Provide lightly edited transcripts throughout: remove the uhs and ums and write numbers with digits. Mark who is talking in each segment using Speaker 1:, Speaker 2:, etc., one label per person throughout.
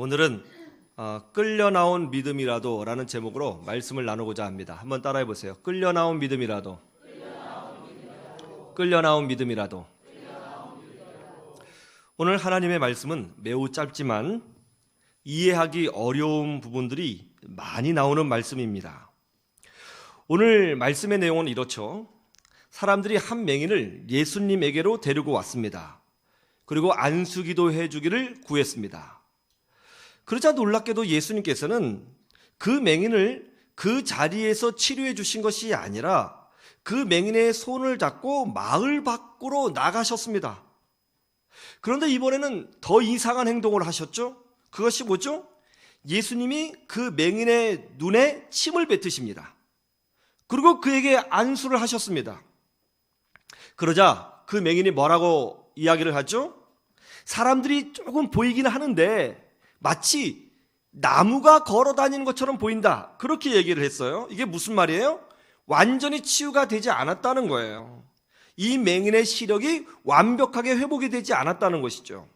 Speaker 1: 오늘은 끌려 나온 믿음이라도 라는 제목으로 말씀을 나누고자 합니다. 한번 따라해 보세요. 끌려 나온 믿음이라도. 끌려 나온 믿음이라도. 오늘 하나님의 말씀은 매우 짧지만 이해하기 어려운 부분들이 많이 나오는 말씀입니다. 오늘 말씀의 내용은 이렇죠. 사람들이 한 맹인을 예수님에게로 데리고 왔습니다. 그리고 안수기도 해주기를 구했습니다. 그러자 놀랍게도 예수님께서는 그 맹인을 그 자리에서 치료해 주신 것이 아니라 그 맹인의 손을 잡고 마을 밖으로 나가셨습니다. 그런데 이번에는 더 이상한 행동을 하셨죠? 그것이 뭐죠? 예수님이 그 맹인의 눈에 침을 뱉으십니다. 그리고 그에게 안수를 하셨습니다. 그러자 그 맹인이 뭐라고 이야기를 하죠? 사람들이 조금 보이기는 하는데 마치 나무가 걸어 다니는 것처럼 보인다. 그렇게 얘기를 했어요. 이게 무슨 말이에요? 완전히 치유가 되지 않았다는 거예요. 이 맹인의 시력이 완벽하게 회복이 되지 않았다는 것이죠.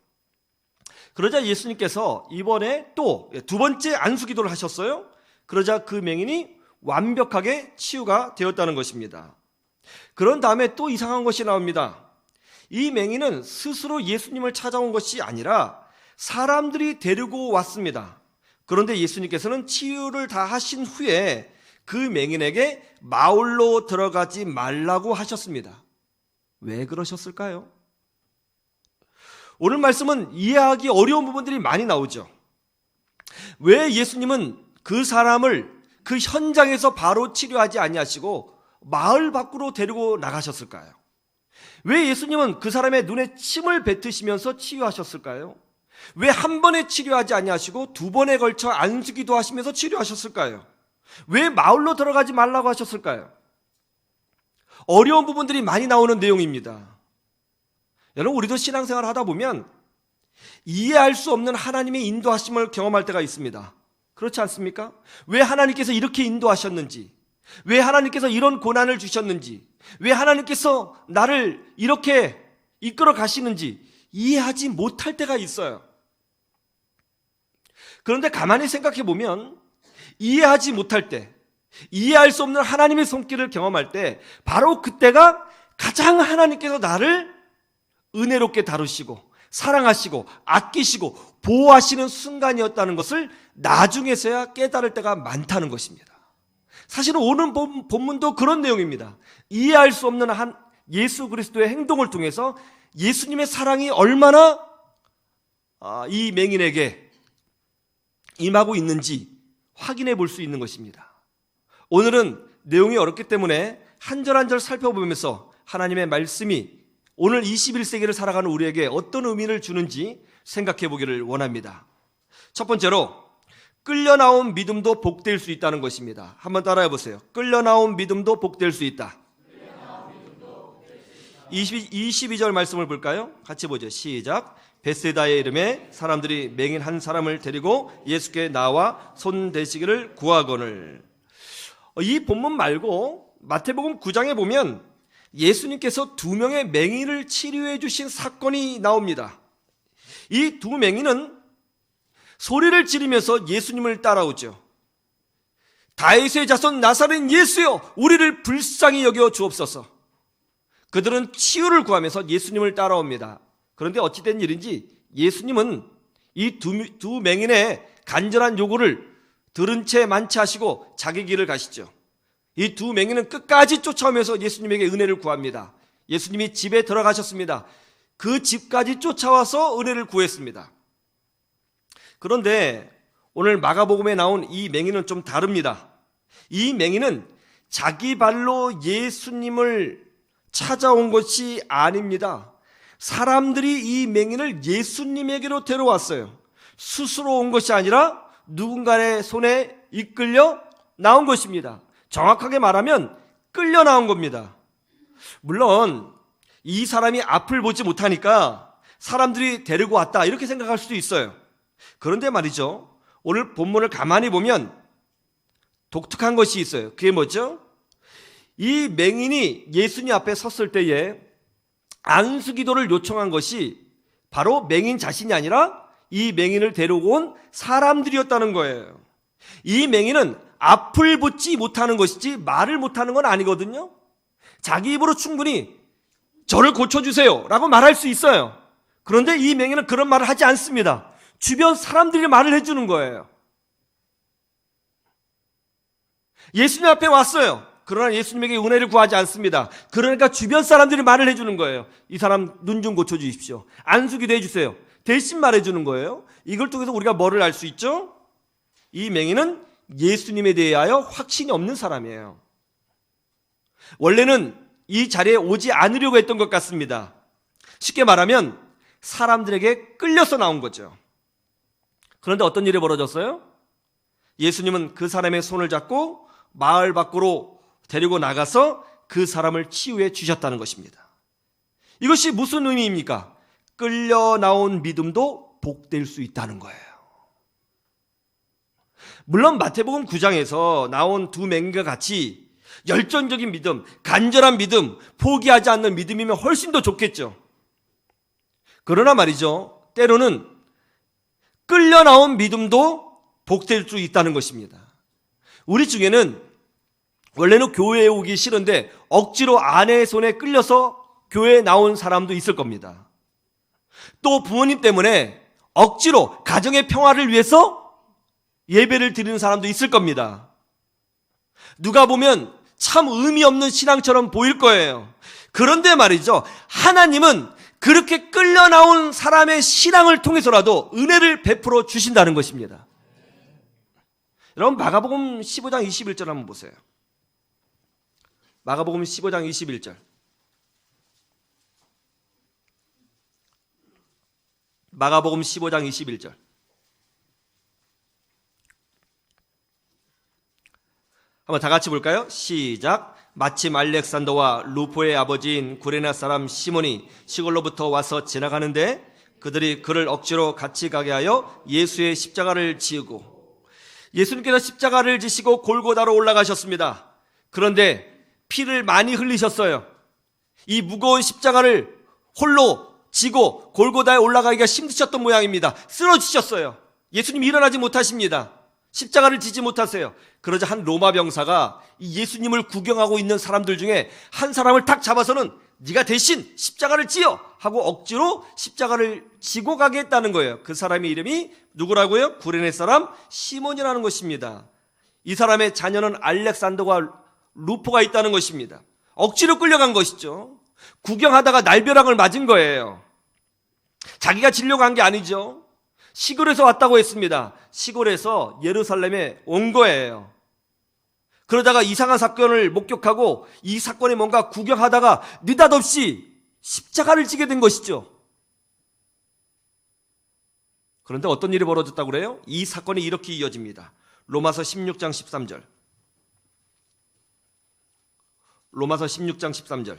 Speaker 1: 그러자 예수님께서 이번에 또 두 번째 안수기도를 하셨어요. 그러자 그 맹인이 완벽하게 치유가 되었다는 것입니다. 그런 다음에 또 이상한 것이 나옵니다. 이 맹인은 스스로 예수님을 찾아온 것이 아니라 사람들이 데리고 왔습니다. 그런데 예수님께서는 치유를 다 하신 후에 그 맹인에게 마을로 들어가지 말라고 하셨습니다. 왜 그러셨을까요? 오늘 말씀은 이해하기 어려운 부분들이 많이 나오죠. 왜 예수님은 그 사람을 그 현장에서 바로 치료하지 아니하시고 마을 밖으로 데리고 나가셨을까요? 왜 예수님은 그 사람의 눈에 침을 뱉으시면서 치유하셨을까요? 왜 한 번에 치료하지 아니하시고 두 번에 걸쳐 안수기도 하시면서 치료하셨을까요? 왜 마을로 들어가지 말라고 하셨을까요? 어려운 부분들이 많이 나오는 내용입니다. 여러분, 우리도 신앙생활을 하다 보면 이해할 수 없는 하나님의 인도하심을 경험할 때가 있습니다. 그렇지 않습니까? 왜 하나님께서 이렇게 인도하셨는지, 왜 하나님께서 이런 고난을 주셨는지, 왜 하나님께서 나를 이렇게 이끌어 가시는지 이해하지 못할 때가 있어요. 그런데 가만히 생각해 보면 이해하지 못할 때, 이해할 수 없는 하나님의 손길을 경험할 때 바로 그때가 가장 하나님께서 나를 은혜롭게 다루시고 사랑하시고 아끼시고 보호하시는 순간이었다는 것을 나중에서야 깨달을 때가 많다는 것입니다. 사실은 오늘 본문도 그런 내용입니다. 이해할 수 없는 예수 그리스도의 행동을 통해서 예수님의 사랑이 얼마나 이 맹인에게 임하고 있는지 확인해 볼 수 있는 것입니다. 오늘은 내용이 어렵기 때문에 한 절 한 절 살펴보면서 하나님의 말씀이 오늘 21세기를 살아가는 우리에게 어떤 의미를 주는지 생각해 보기를 원합니다. 첫 번째로 끌려 나온 믿음도 복될 수 있다는 것입니다. 한번 따라해 보세요. 끌려 나온 믿음도 복될 수 있다. 22절 말씀을 볼까요? 같이 보죠. 시작. 베세다의 이름에 사람들이 맹인 한 사람을 데리고 예수께 나와 손 대시기를 구하거늘. 이 본문 말고 마태복음 9장에 보면 예수님께서 두 명의 맹인을 치료해 주신 사건이 나옵니다. 이 두 맹인은 소리를 지르면서 예수님을 따라오죠. 다윗의 자손 나사렛 예수여, 우리를 불쌍히 여겨 주옵소서. 그들은 치유를 구하면서 예수님을 따라옵니다. 그런데 어찌된 일인지 예수님은 이 두 맹인의 간절한 요구를 들은 채 만취하시고 자기 길을 가시죠. 이 두 맹인은 끝까지 쫓아오면서 예수님에게 은혜를 구합니다. 예수님이 집에 들어가셨습니다. 그 집까지 쫓아와서 은혜를 구했습니다. 그런데 오늘 마가복음에 나온 이 맹인은 좀 다릅니다. 이 맹인은 자기 발로 예수님을 찾아온 것이 아닙니다. 사람들이 이 맹인을 예수님에게로 데려왔어요. 스스로 온 것이 아니라 누군가의 손에 이끌려 나온 것입니다. 정확하게 말하면 끌려 나온 겁니다. 물론 이 사람이 앞을 보지 못하니까 사람들이 데리고 왔다 이렇게 생각할 수도 있어요. 그런데 말이죠, 오늘 본문을 가만히 보면 독특한 것이 있어요. 그게 뭐죠? 이 맹인이 예수님 앞에 섰을 때에 안수기도를 요청한 것이 바로 맹인 자신이 아니라 이 맹인을 데리고 온 사람들이었다는 거예요. 이 맹인은 앞을 보지 못하는 것이지 말을 못하는 건 아니거든요. 자기 입으로 충분히 저를 고쳐주세요 라고 말할 수 있어요. 그런데 이 맹인은 그런 말을 하지 않습니다. 주변 사람들이 말을 해주는 거예요. 예수님 앞에 왔어요. 그러나 예수님에게 은혜를 구하지 않습니다. 그러니까 주변 사람들이 말을 해주는 거예요. 이 사람 눈 좀 고쳐주십시오. 안수기도 해주세요. 대신 말해주는 거예요. 이걸 통해서 우리가 뭐를 알 수 있죠? 이 맹인은 예수님에 대하여 확신이 없는 사람이에요. 원래는 이 자리에 오지 않으려고 했던 것 같습니다. 쉽게 말하면 사람들에게 끌려서 나온 거죠. 그런데 어떤 일이 벌어졌어요? 예수님은 그 사람의 손을 잡고 마을 밖으로 데리고 나가서 그 사람을 치유해 주셨다는 것입니다. 이것이 무슨 의미입니까? 끌려 나온 믿음도 복될 수 있다는 거예요. 물론 마태복음 9장에서 나온 두 맹인과 같이 열정적인 믿음, 간절한 믿음, 포기하지 않는 믿음이면 훨씬 더 좋겠죠. 그러나 말이죠, 때로는 끌려 나온 믿음도 복될 수 있다는 것입니다. 우리 중에는 원래는 교회에 오기 싫은데 억지로 아내의 손에 끌려서 교회에 나온 사람도 있을 겁니다. 또 부모님 때문에 억지로 가정의 평화를 위해서 예배를 드리는 사람도 있을 겁니다. 누가 보면 참 의미 없는 신앙처럼 보일 거예요. 그런데 말이죠, 하나님은 그렇게 끌려 나온 사람의 신앙을 통해서라도 은혜를 베풀어 주신다는 것입니다. 여러분, 마가복음 15장 21절 한번 보세요. 마가복음 15장 21절. 마가복음 15장 21절. 한번 다 같이 볼까요? 시작. 마침 알렉산더와 루포의 아버지인 구레네 사람 시몬이 시골로부터 와서 지나가는데 그들이 그를 억지로 같이 가게 하여 예수의 십자가를 지우고, 예수님께서 십자가를 지시고 골고다로 올라가셨습니다. 그런데 피를 많이 흘리셨어요. 이 무거운 십자가를 홀로 지고 골고다에 올라가기가 힘드셨던 모양입니다. 쓰러지셨어요. 예수님이 일어나지 못하십니다. 십자가를 지지 못하세요. 그러자 한 로마 병사가 이 예수님을 구경하고 있는 사람들 중에 한 사람을 탁 잡아서는 네가 대신 십자가를 지어 하고 억지로 십자가를 지고 가게 했다는 거예요. 그 사람의 이름이 누구라고요? 구레네 사람 시몬이라는 것입니다. 이 사람의 자녀는 알렉산더와 루포가 있다는 것입니다. 억지로 끌려간 것이죠. 구경하다가 날벼락을 맞은 거예요. 자기가 지려고 한 게 아니죠. 시골에서 왔다고 했습니다. 시골에서 예루살렘에 온 거예요. 그러다가 이상한 사건을 목격하고 이 사건에 뭔가 구경하다가 느닷없이 십자가를 지게 된 것이죠. 그런데 어떤 일이 벌어졌다고 그래요? 이 사건이 이렇게 이어집니다. 로마서 16장 13절. 로마서 16장 13절.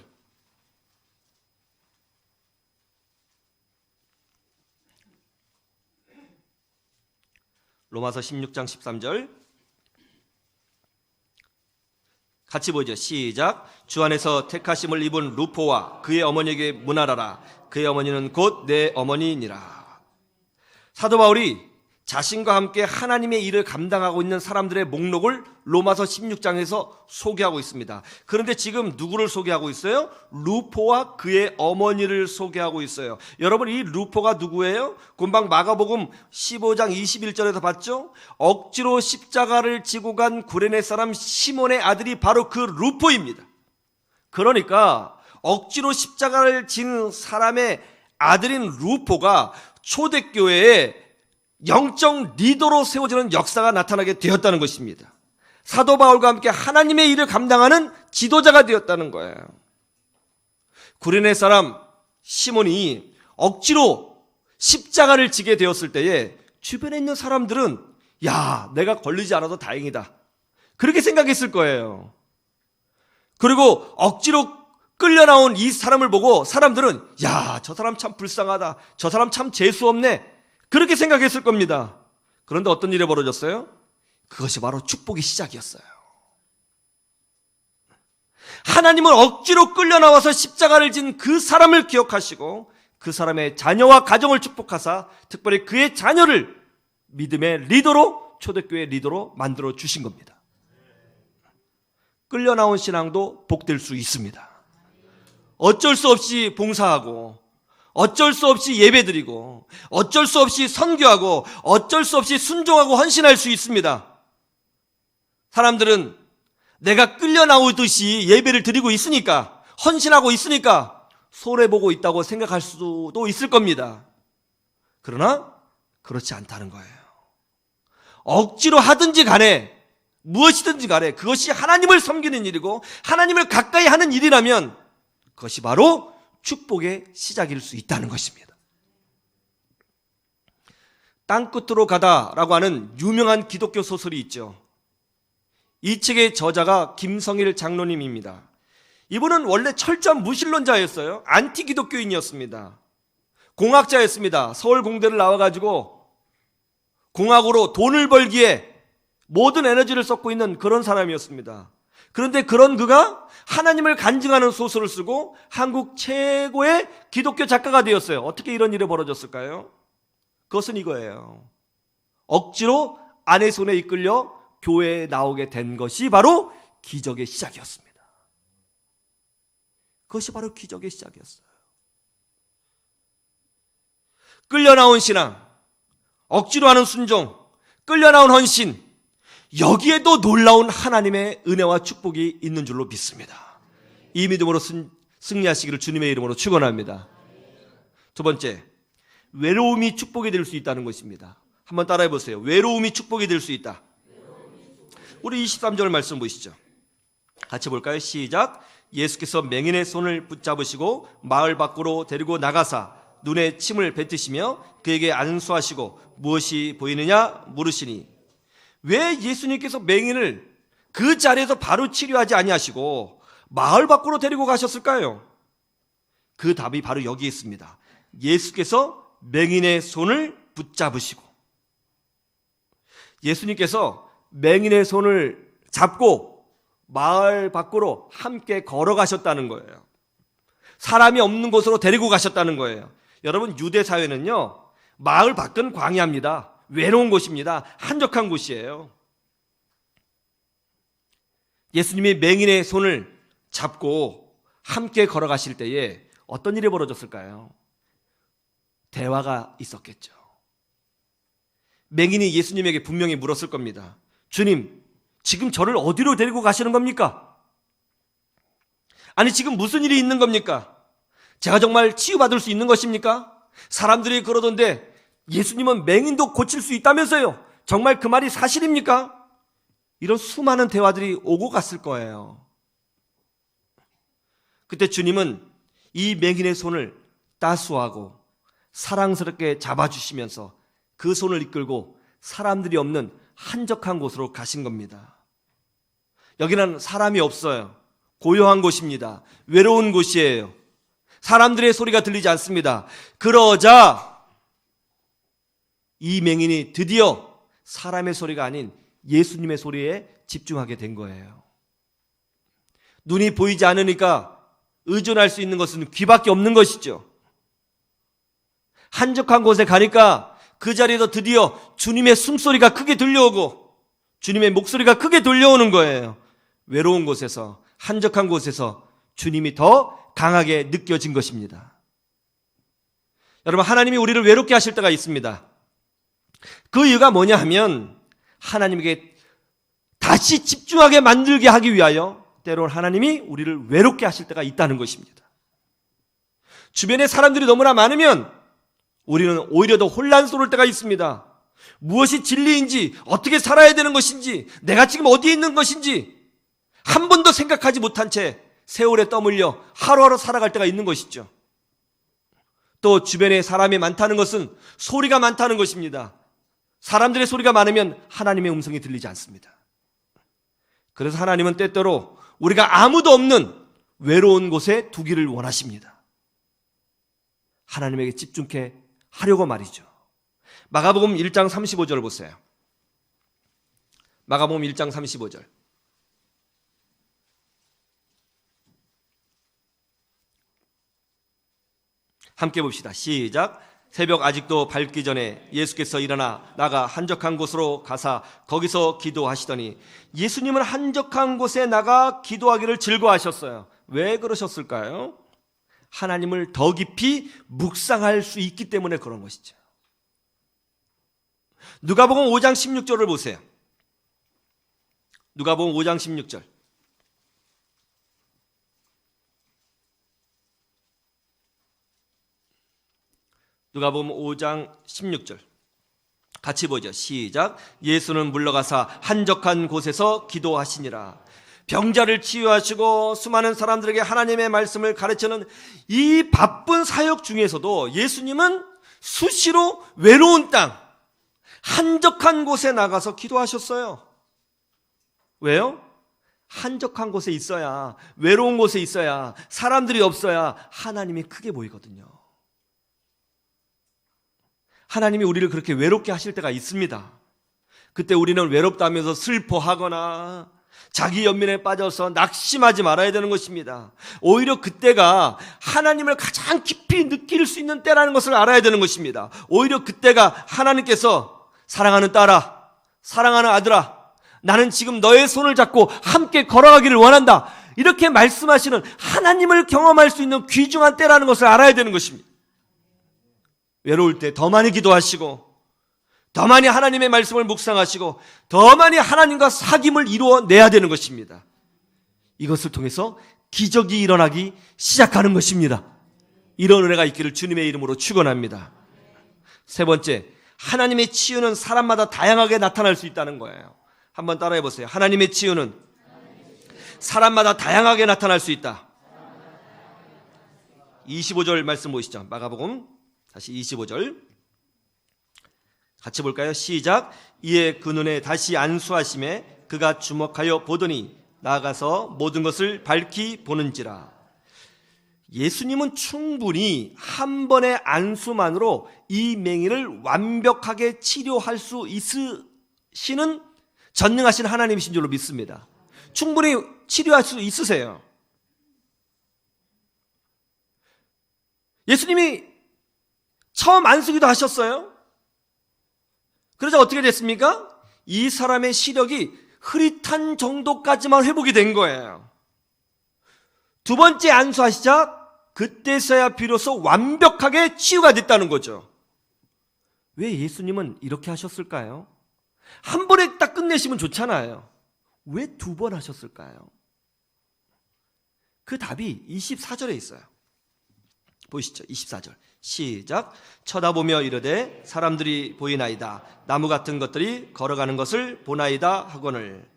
Speaker 1: 로마서 16장 13절. 같이 보죠. 시작. 주 안에서 택하심을 입은 루포와 그의 어머니에게 문하라라. 그의 어머니는 곧 내 어머니니라. 사도 바울이 자신과 함께 하나님의 일을 감당하고 있는 사람들의 목록을 로마서 16장에서 소개하고 있습니다. 그런데 지금 누구를 소개하고 있어요? 루포와 그의 어머니를 소개하고 있어요. 여러분, 이 루포가 누구예요? 금방 마가복음 15장 21절에서 봤죠? 억지로 십자가를 지고 간 구레네 사람 시몬의 아들이 바로 그 루포입니다. 그러니까 억지로 십자가를 진 사람의 아들인 루포가 초대교회에 영적 리더로 세워지는 역사가 나타나게 되었다는 것입니다. 사도 바울과 함께 하나님의 일을 감당하는 지도자가 되었다는 거예요. 구레네 사람 시몬이 억지로 십자가를 지게 되었을 때에 주변에 있는 사람들은 야, 내가 걸리지 않아도 다행이다, 그렇게 생각했을 거예요. 그리고 억지로 끌려 나온 이 사람을 보고 사람들은 야, 저 사람 참 불쌍하다, 저 사람 참 재수없네, 그렇게 생각했을 겁니다. 그런데 어떤 일이 벌어졌어요? 그것이 바로 축복의 시작이었어요. 하나님은 억지로 끌려 나와서 십자가를 진 그 사람을 기억하시고 그 사람의 자녀와 가정을 축복하사 특별히 그의 자녀를 믿음의 리더로, 초대교회 리더로 만들어 주신 겁니다. 끌려 나온 신앙도 복될 수 있습니다. 어쩔 수 없이 봉사하고, 어쩔 수 없이 예배드리고, 어쩔 수 없이 선교하고, 어쩔 수 없이 순종하고 헌신할 수 있습니다. 사람들은 내가 끌려 나오듯이 예배를 드리고 있으니까, 헌신하고 있으니까 손해보고 있다고 생각할 수도 있을 겁니다. 그러나 그렇지 않다는 거예요. 억지로 하든지 간에, 무엇이든지 간에 그것이 하나님을 섬기는 일이고 하나님을 가까이 하는 일이라면 그것이 바로 축복의 시작일 수 있다는 것입니다. 땅끝으로 가다라고 하는 유명한 기독교 소설이 있죠. 이 책의 저자가 김성일 장로님입니다. 이분은 원래 철저한 무신론자였어요. 안티 기독교인이었습니다. 공학자였습니다. 서울공대를 나와가지고 공학으로 돈을 벌기에 모든 에너지를 쏟고 있는 그런 사람이었습니다. 그런데 그런 그가 하나님을 간증하는 소설을 쓰고 한국 최고의 기독교 작가가 되었어요. 어떻게 이런 일이 벌어졌을까요? 그것은 이거예요. 억지로 아내 손에 이끌려 교회에 나오게 된 것이 바로 기적의 시작이었습니다. 그것이 바로 기적의 시작이었어요. 끌려 나온 신앙, 억지로 하는 순종, 끌려 나온 헌신, 여기에도 놀라운 하나님의 은혜와 축복이 있는 줄로 믿습니다. 이 믿음으로 승리하시기를 주님의 이름으로 축원합니다. 두 번째, 외로움이 축복이 될 수 있다는 것입니다. 한번 따라해 보세요. 외로움이 축복이 될 수 있다. 우리 23절 말씀 보시죠. 같이 볼까요? 시작. 예수께서 맹인의 손을 붙잡으시고 마을 밖으로 데리고 나가사 눈에 침을 뱉으시며 그에게 안수하시고 무엇이 보이느냐 물으시니, 왜 예수님께서 맹인을 그 자리에서 바로 치료하지 아니하시고 마을 밖으로 데리고 가셨을까요? 그 답이 바로 여기 있습니다. 예수께서 맹인의 손을 붙잡으시고, 예수님께서 맹인의 손을 잡고 마을 밖으로 함께 걸어가셨다는 거예요. 사람이 없는 곳으로 데리고 가셨다는 거예요. 여러분, 유대 사회는요, 마을 밖은 광야입니다. 외로운 곳입니다. 한적한 곳이에요. 예수님이 맹인의 손을 잡고 함께 걸어가실 때에 어떤 일이 벌어졌을까요? 대화가 있었겠죠. 맹인이 예수님에게 분명히 물었을 겁니다. 주님, 지금 저를 어디로 데리고 가시는 겁니까? 아니, 지금 무슨 일이 있는 겁니까? 제가 정말 치유받을 수 있는 것입니까? 사람들이 그러던데 예수님은 맹인도 고칠 수 있다면서요. 정말 그 말이 사실입니까? 이런 수많은 대화들이 오고 갔을 거예요. 그때 주님은 이 맹인의 손을 따스하고 사랑스럽게 잡아주시면서 그 손을 이끌고 사람들이 없는 한적한 곳으로 가신 겁니다. 여기는 사람이 없어요. 고요한 곳입니다. 외로운 곳이에요. 사람들의 소리가 들리지 않습니다. 그러자 이 맹인이 드디어 사람의 소리가 아닌 예수님의 소리에 집중하게 된 거예요. 눈이 보이지 않으니까 의존할 수 있는 것은 귀밖에 없는 것이죠. 한적한 곳에 가니까 그 자리에서 드디어 주님의 숨소리가 크게 들려오고 주님의 목소리가 크게 들려오는 거예요. 외로운 곳에서, 한적한 곳에서 주님이 더 강하게 느껴진 것입니다. 여러분, 하나님이 우리를 외롭게 하실 때가 있습니다. 그 이유가 뭐냐 하면 하나님에게 다시 집중하게 만들게 하기 위하여 때론 하나님이 우리를 외롭게 하실 때가 있다는 것입니다. 주변에 사람들이 너무나 많으면 우리는 오히려 더 혼란스러울 때가 있습니다. 무엇이 진리인지, 어떻게 살아야 되는 것인지, 내가 지금 어디에 있는 것인지 한 번도 생각하지 못한 채 세월에 떠밀려 하루하루 살아갈 때가 있는 것이죠. 또 주변에 사람이 많다는 것은 소리가 많다는 것입니다. 사람들의 소리가 많으면 하나님의 음성이 들리지 않습니다. 그래서 하나님은 때때로 우리가 아무도 없는 외로운 곳에 두기를 원하십니다. 하나님에게 집중해 하려고 말이죠. 마가복음 1장 35절 보세요. 마가복음 1장 35절. 함께 봅시다. 시작. 새벽 아직도 밝기 전에 예수께서 일어나 나가 한적한 곳으로 가사 거기서 기도하시더니, 예수님은 한적한 곳에 나가 기도하기를 즐거워하셨어요. 왜 그러셨을까요? 하나님을 더 깊이 묵상할 수 있기 때문에 그런 것이죠. 누가복음 5장 16절을 보세요. 누가복음 5장 16절. 누가복음 5장 16절 같이 보죠. 시작. 예수는 물러가사 한적한 곳에서 기도하시니라. 병자를 치유하시고 수많은 사람들에게 하나님의 말씀을 가르치는 이 바쁜 사역 중에서도 예수님은 수시로 외로운 땅, 한적한 곳에 나가서 기도하셨어요. 왜요? 한적한 곳에 있어야, 외로운 곳에 있어야, 사람들이 없어야 하나님이 크게 보이거든요. 하나님이 우리를 그렇게 외롭게 하실 때가 있습니다. 그때 우리는 외롭다면서 슬퍼하거나 자기 연민에 빠져서 낙심하지 말아야 되는 것입니다. 오히려 그때가 하나님을 가장 깊이 느낄 수 있는 때라는 것을 알아야 되는 것입니다. 오히려 그때가 하나님께서 사랑하는 딸아, 사랑하는 아들아, 나는 지금 너의 손을 잡고 함께 걸어가기를 원한다, 이렇게 말씀하시는 하나님을 경험할 수 있는 귀중한 때라는 것을 알아야 되는 것입니다. 외로울 때 더 많이 기도하시고, 더 많이 하나님의 말씀을 묵상하시고, 더 많이 하나님과 사귐을 이루어내야 되는 것입니다. 이것을 통해서 기적이 일어나기 시작하는 것입니다. 이런 은혜가 있기를 주님의 이름으로 축원합니다. 세 번째, 하나님의 치유는 사람마다 다양하게 나타날 수 있다는 거예요. 한번 따라해 보세요. 하나님의 치유는 사람마다 다양하게 나타날 수 있다. 25절 말씀 보시죠. 마가복음 다시 25절 같이 볼까요? 시작. 이에 그 눈에 다시 안수하심에 그가 주목하여 보더니 나아가서 모든 것을 밝히 보는지라. 예수님은 충분히 한 번의 안수만으로 이 맹인을 완벽하게 치료할 수 있으시는 전능하신 하나님이신 줄로 믿습니다. 충분히 치료할 수 있으세요. 예수님이 처음 안수기도 하셨어요. 그러자 어떻게 됐습니까? 이 사람의 시력이 흐릿한 정도까지만 회복이 된 거예요. 두 번째 안수하시자 그때서야 비로소 완벽하게 치유가 됐다는 거죠. 왜 예수님은 이렇게 하셨을까요? 한 번에 딱 끝내시면 좋잖아요. 왜 두 번 하셨을까요? 그 답이 24절에 있어요. 보시죠. 24절 시작. 쳐다보며 이르되 사람들이 보이나이다. 나무 같은 것들이 걸어가는 것을 보나이다 하거늘.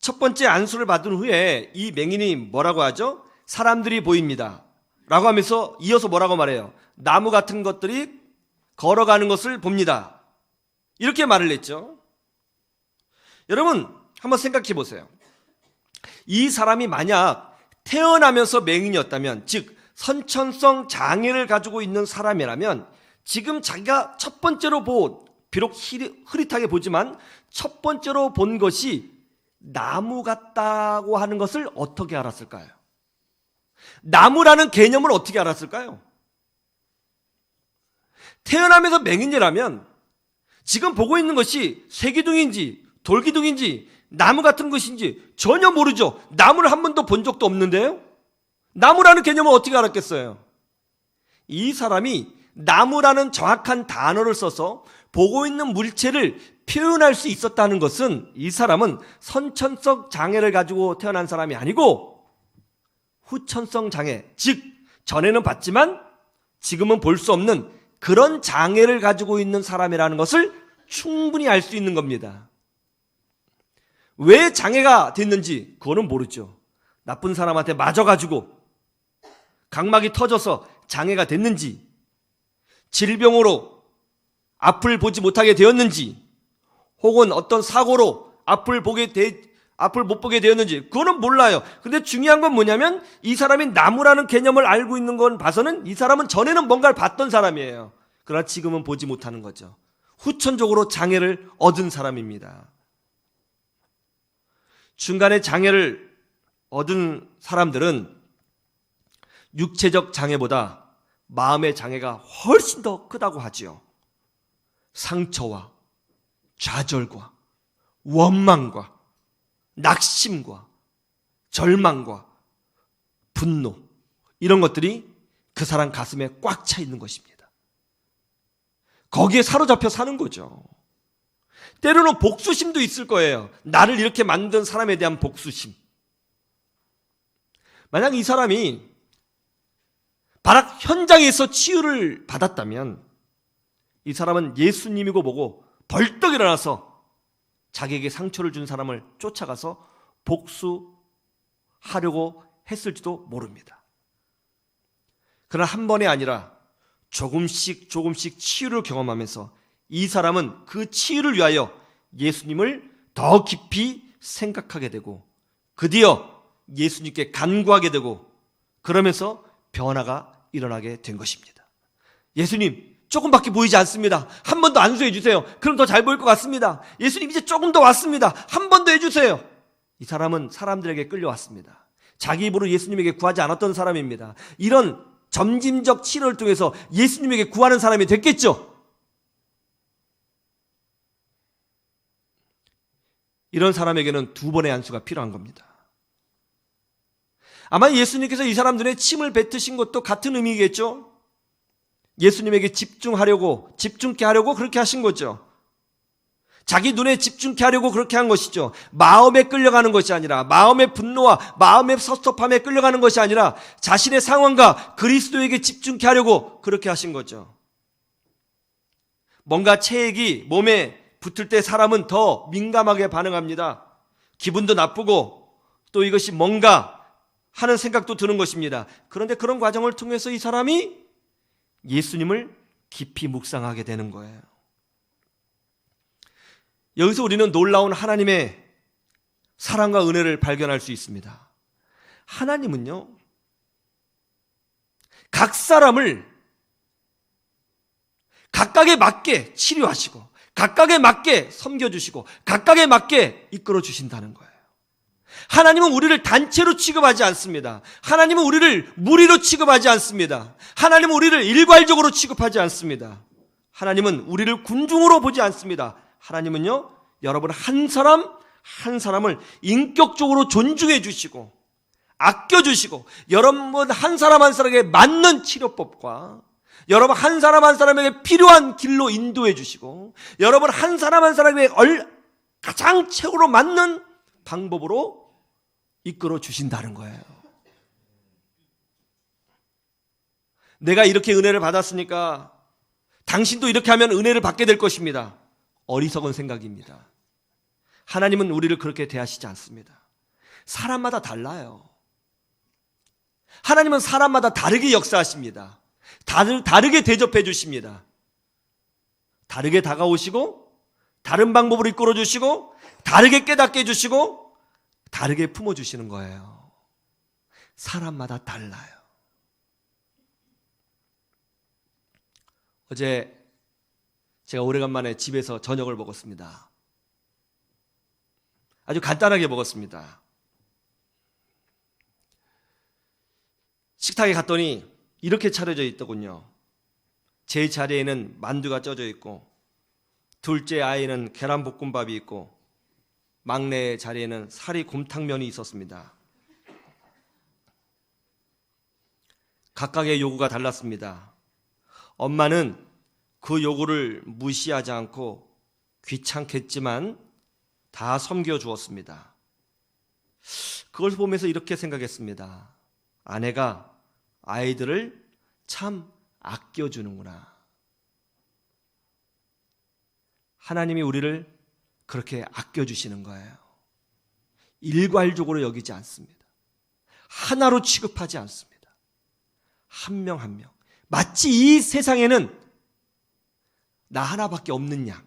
Speaker 1: 첫 번째 안수를 받은 후에 이 맹인이 뭐라고 하죠? 사람들이 보입니다 라고 하면서 이어서 뭐라고 말해요? 나무 같은 것들이 걸어가는 것을 봅니다, 이렇게 말을 했죠. 여러분 한번 생각해 보세요. 이 사람이 만약 태어나면서 맹인이었다면, 즉 선천성 장애를 가지고 있는 사람이라면, 지금 자기가 첫 번째로 비록 흐릿하게 보지만 첫 번째로 본 것이 나무 같다고 하는 것을 어떻게 알았을까요? 나무라는 개념을 어떻게 알았을까요? 태어나면서 맹인이라면 지금 보고 있는 것이 쇠기둥인지 돌기둥인지 나무 같은 것인지 전혀 모르죠. 나무를 한 번도 본 적도 없는데요. 나무라는 개념을 어떻게 알았겠어요? 이 사람이 나무라는 정확한 단어를 써서 보고 있는 물체를 표현할 수 있었다는 것은 이 사람은 선천성 장애를 가지고 태어난 사람이 아니고 후천성 장애, 즉 전에는 봤지만 지금은 볼 수 없는 그런 장애를 가지고 있는 사람이라는 것을 충분히 알 수 있는 겁니다. 왜 장애가 됐는지 그거는 모르죠. 나쁜 사람한테 맞아가지고 각막이 터져서 장애가 됐는지, 질병으로 앞을 보지 못하게 되었는지, 혹은 어떤 사고로 앞을 못 보게 되었는지 그거는 몰라요. 근데 중요한 건 뭐냐면 이 사람이 나무라는 개념을 알고 있는 건 봐서는 이 사람은 전에는 뭔가를 봤던 사람이에요. 그러나 지금은 보지 못하는 거죠. 후천적으로 장애를 얻은 사람입니다. 중간에 장애를 얻은 사람들은 육체적 장애보다 마음의 장애가 훨씬 더 크다고 하지요. 상처와 좌절과 원망과 낙심과 절망과 분노, 이런 것들이 그 사람 가슴에 꽉 차 있는 것입니다. 거기에 사로잡혀 사는 거죠. 때로는 복수심도 있을 거예요. 나를 이렇게 만든 사람에 대한 복수심. 만약 이 사람이 발악 현장에서 치유를 받았다면 이 사람은 예수님이고 뭐고 벌떡 일어나서 자기에게 상처를 준 사람을 쫓아가서 복수하려고 했을지도 모릅니다. 그러나 한 번이 아니라 조금씩 치유를 경험하면서 이 사람은 그 치유를 위하여 예수님을 더 깊이 생각하게 되고 드디어 예수님께 간구하게 되고 그러면서 변화가 일어나게 된 것입니다. 예수님, 조금밖에 보이지 않습니다. 한 번 더 안수해 주세요. 그럼 더 잘 보일 것 같습니다. 예수님, 이제 조금 더 왔습니다. 한 번 더 해주세요. 이 사람은 사람들에게 끌려왔습니다. 자기 입으로 예수님에게 구하지 않았던 사람입니다. 이런 점진적 치료를 통해서 예수님에게 구하는 사람이 됐겠죠. 이런 사람에게는 두 번의 안수가 필요한 겁니다. 아마 예수님께서 이 사람 눈에 침을 뱉으신 것도 같은 의미겠죠. 예수님에게 집중케 하려고 그렇게 하신 거죠. 자기 눈에 집중케 하려고 그렇게 한 것이죠. 마음에 끌려가는 것이 아니라, 마음의 분노와 마음의 섭섭함에 끌려가는 것이 아니라 자신의 상황과 그리스도에게 집중케 하려고 그렇게 하신 거죠. 뭔가 체액이 몸에 붙을 때 사람은 더 민감하게 반응합니다. 기분도 나쁘고 또 이것이 뭔가 하는 생각도 드는 것입니다. 그런데 그런 과정을 통해서 이 사람이 예수님을 깊이 묵상하게 되는 거예요. 여기서 우리는 놀라운 하나님의 사랑과 은혜를 발견할 수 있습니다. 하나님은요, 각 사람을 각각에 맞게 치료하시고 각각에 맞게 섬겨주시고 각각에 맞게 이끌어 주신다는 거예요. 하나님은 우리를 단체로 취급하지 않습니다. 하나님은 우리를 무리로 취급하지 않습니다. 하나님은 우리를 일괄적으로 취급하지 않습니다. 하나님은 우리를 군중으로 보지 않습니다. 하나님은요, 여러분 한 사람 한 사람을 인격적으로 존중해 주시고 아껴주시고 여러분 한 사람 한 사람에게 맞는 치료법과 여러분 한 사람 한 사람에게 필요한 길로 인도해 주시고 여러분 한 사람 한 사람에게 가장 최고로 맞는 방법으로 이끌어 주신다는 거예요. 내가 이렇게 은혜를 받았으니까 당신도 이렇게 하면 은혜를 받게 될 것입니다. 어리석은 생각입니다. 하나님은 우리를 그렇게 대하시지 않습니다. 사람마다 달라요. 하나님은 사람마다 다르게 역사하십니다. 다르게 대접해 주십니다. 다르게 다가오시고 다른 방법으로 이끌어 주시고 다르게 깨닫게 해주시고 다르게 품어주시는 거예요. 사람마다 달라요. 어제 제가 오래간만에 집에서 저녁을 먹었습니다. 아주 간단하게 먹었습니다. 식탁에 갔더니 이렇게 차려져 있더군요. 제 자리에는 만두가 쪄져 있고 둘째 아이는 계란볶음밥이 있고 막내 자리에는 사리 곰탕면이 있었습니다. 각각의 요구가 달랐습니다. 엄마는 그 요구를 무시하지 않고 귀찮겠지만 다 섬겨주었습니다. 그걸 보면서 이렇게 생각했습니다. 아내가 아이들을 참 아껴주는구나. 하나님이 우리를 그렇게 아껴주시는 거예요. 일괄적으로 여기지 않습니다. 하나로 취급하지 않습니다. 한 명 한 명. 마치 이 세상에는 나 하나밖에 없는 양,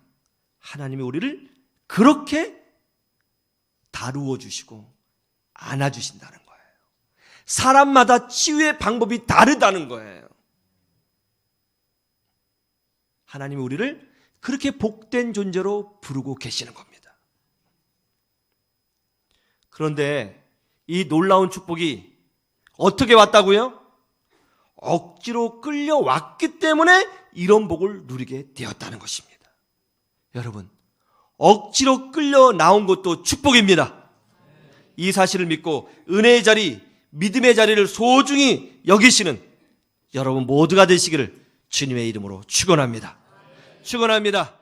Speaker 1: 하나님이 우리를 그렇게 다루어 주시고 안아주신다는 거예요. 사람마다 치유의 방법이 다르다는 거예요. 하나님이 우리를 그렇게 복된 존재로 부르고 계시는 겁니다. 그런데 이 놀라운 축복이 어떻게 왔다고요? 억지로 끌려왔기 때문에 이런 복을 누리게 되었다는 것입니다. 여러분, 억지로 끌려 나온 것도 축복입니다. 이 사실을 믿고 은혜의 자리, 믿음의 자리를 소중히 여기시는 여러분 모두가 되시기를 주님의 이름으로 축원합니다. 축원합니다.